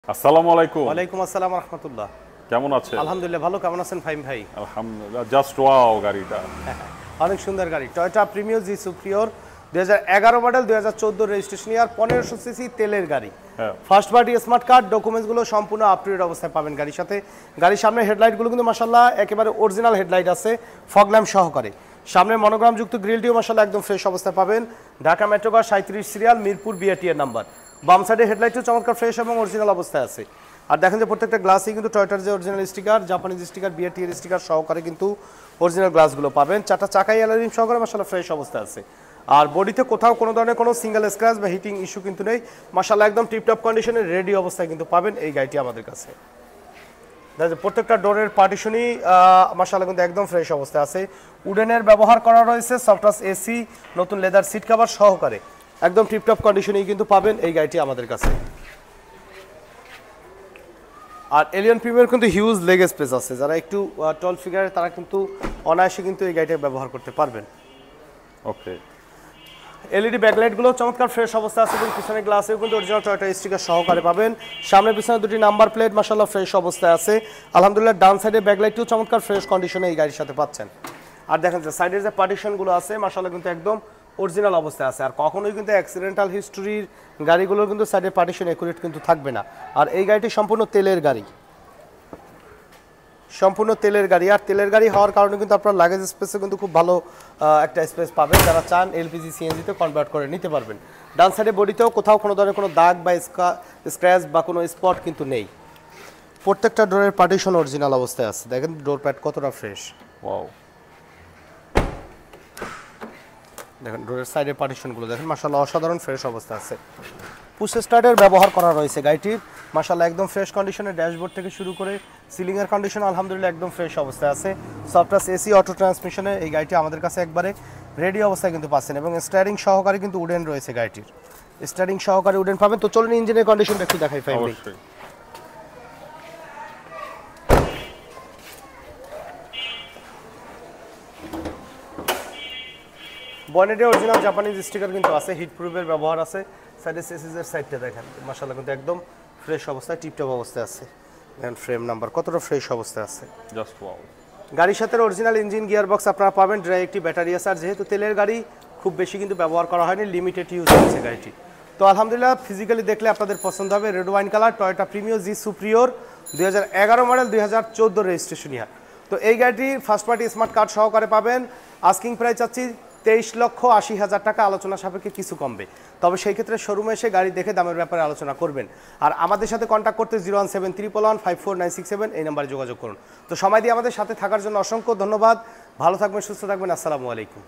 আসসালামু আলাইকুম। ওয়ালাইকুম আসসালাম রাহমাতুল্লাহ। কেমন আছেন? আলহামদুলিল্লাহ ভালো, কেমন আছেন ফাহিম ভাই? আলহামদুলিল্লাহ, জাস্ট ওয়াও গাড়িটা। অনেক সুন্দর গাড়ি, Toyota Premio G Superior 2011 model, 2014 registration ইয়ার, 1500 সিসি তেলের গাড়ি। হ্যাঁ। ফার্স্ট পার্টি স্মার্ট কার্ড, ডকুমেন্টসগুলো সম্পূর্ণ আপ টু ডেট অবস্থায় পাবেন গাড়ির সাথে। গাড়ির সামনে হেডলাইটগুলো কিন্তু মাশাআল্লাহ একেবারে অরিজিনাল হেডলাইট আছে, ফগ ল্যাম্প সহকারে। সামনে মনোগ্রাম যুক্ত গ্রিলটিও মাশাআল্লাহ একদম ফ্রেশ অবস্থায় পাবেন। ঢাকা মেট্রো কার 37 সিরিয়াল, মিরপুর বিআরটি এর নাম্বার। বাম সাইডে হেডলাইটও চমৎকার ফ্রেশ এবং অরিজিনাল অবস্থায় আছে। আর দেখেন যে প্রত্যেকটা গ্লাসই কিন্তু টয়োটার যে original sticker, Japanese sticker, BRT এর স্টিকার সহকারে কিন্তু অরিজিনাল গ্লাসগুলো পাবেন। চারটা চাকাই অ্যালুমিনিয়াম সহকারে মাশাআল্লাহ ফ্রেশ অবস্থায় আছে। আর বডিতে কোথাও কোনো ধরনের কোনো সিঙ্গেল স্ক্র্যাচ বা হিটিং ইস্যু কিন্তু নেই, মাশাআল্লাহ একদম টিপটপ কন্ডিশনে রেডি অবস্থায় কিন্তু পাবেন এই গাড়িটি আমাদের কাছে। প্রত্যেকটা ডোরের পার্টিশনই মাশাআল্লাহ কিন্তু একদম ফ্রেশ অবস্থায় আছে। উডেনের ব্যবহার করা রয়েছে, সফট টাচ এসি, নতুন লেদার সিট কভার সহকারে একদম টিপটপ কন্ডিশনেই কিন্তু পাবেন এই গাড়িটি আমাদের কাছে। আর এলিয়ন প্রিমিয়ার কিন্তু হিউজ লেগ স্পেস আছে, যারা একটু টল ফিগারে তারা কিন্তু অনায়াসে কিন্তু এই গাড়িটা ব্যবহার করতে পারবেন। ওকে। এলইডি ব্যাকলাইটগুলো চমৎকার ফ্রেশ অবস্থা আছে এবং পিছনে গ্লাসেও কিন্তু অরিজিনাল টয়োটা স্টিকার সহকারে পাবেন। সামনে পিছনে দুটি নাম্বার প্লেট মাশাআল্লাহ ফ্রেশ অবস্থায় আছে। আলহামদুলিল্লাহ ডান সাইডে ব্যাকলাইটটিও চমৎকার ফ্রেশ কন্ডিশনে এই গাড়ির সাথে পাচ্ছেন। আর দেখেন যে সাইডের যে পার্টিশনগুলো আছে মাশাআল্লাহ কিন্তু একদম অরিজিনাল অবস্থায় আছে। আর কখনোই কিন্তু অ্যাক্সিডেন্টাল হিস্ট্রির গাড়িগুলোর কিন্তু সাইডের পার্টিশন একুরেট কিন্তু থাকবে না। আর এই গাড়িটি সম্পূর্ণ তেলের গাড়ি, সম্পূর্ণ তেলের গাড়ি। আর তেলের গাড়ি হওয়ার কারণে কিন্তু আপনার লাগেজ স্পেসে কিন্তু খুব ভালো একটা স্পেস পাবেন, যারা চান এলপিজি সিএনজিতে কনভার্ট করে নিতে পারবেন। ডান সাইডে বডিতেও কোথাও কোনো ধরনের কোনো দাগ বা স্ক্র্যাচ বা কোনো স্পট কিন্তু নেই। প্রত্যেকটা ডোরের পার্টিশন অরিজিনাল অবস্থায় আছে। দেখেন ডোর প্যাড কতটা ফ্রেশ। ওয়াও। দেখেন ডোরের সাইডের পার্টিশনগুলো দেখেন মাশাআল্লাহ অসাধারণ ফ্রেশ অবস্থা আছে। পুশ স্টার্টের ব্যবহার করা রয়েছে গাড়িটির, মাশাআল্লাহ একদম ফ্রেশ কন্ডিশনে। ড্যাশবোর্ড থেকে শুরু করে সিলিংয়ের কন্ডিশন আলহামদুলিল্লাহ একদম ফ্রেশ অবস্থায় আছে। সফট টাচ এসি, অটো ট্রান্সমিশনে এই গাড়িটি আমাদের কাছে একবারে রেডি অবস্থায় কিন্তু পাচ্ছেন এবং স্টিয়ারিং সহকারে কিন্তু উডেন রয়েছে গাড়িটির, স্টিয়ারিং সহকারে উডেন পাবেন। তো চলুন ইঞ্জিনের কন্ডিশনটা একটু দেখাই ফাইভ। অবশ্যই। বনেটে অরিজিনাল জাপানিজ স্টিকার কিন্তু আছে, হিট প্রুফের ব্যবহার আছে। সাইডে সেসিসের সাইডটা দেখেন মাশাআল্লাহ কিন্তু একদম ফ্রেশ অবস্থায়, টিপটপ অবস্থায় আছে। দেখেন ফ্রেম নাম্বার কতটা ফ্রেশ অবস্থায় আছে। Just wow. গাড়ির সাথে অরিজিনাল ইঞ্জিন গিয়ার বক্স আপনারা পাবেন, ড্রাই একটি ব্যাটারি আছে। আর যেহেতু তেলের গাড়ি খুব বেশি কিন্তু ব্যবহার করা হয়নি, লিমিটেড ইউজ হয়েছে গাড়িটি। তো আলহামদুলিল্লাহ ফিজিক্যালি দেখলে আপনাদের পছন্দ হবে। Red wine colour, Toyota Premio G Superior, 2011 model, 2014 registration year. তো এই গাড়িটি ফার্স্ট পার্টি স্মার্ট কার্ড সহকারে পাবেন। আস্কিং প্রাইস চাচ্ছি 23,80,000 টাকা, আলোচনা সাপেক্ষে কিছু কমবে। তবে সেই ক্ষেত্রে শোরুমে এসে গাড়ি দেখে দামের ব্যাপারে আলোচনা করবেন। আর আমাদের সাথে কন্ট্যাক্ট করতে 01711154967 এই নাম্বারে যোগাযোগ করুন। তো সময় দিয়ে আমাদের সাথে থাকার জন্য অসংখ্য ধন্যবাদ। ভালো থাকবেন, সুস্থ থাকবেন। আসসালামু আলাইকুম।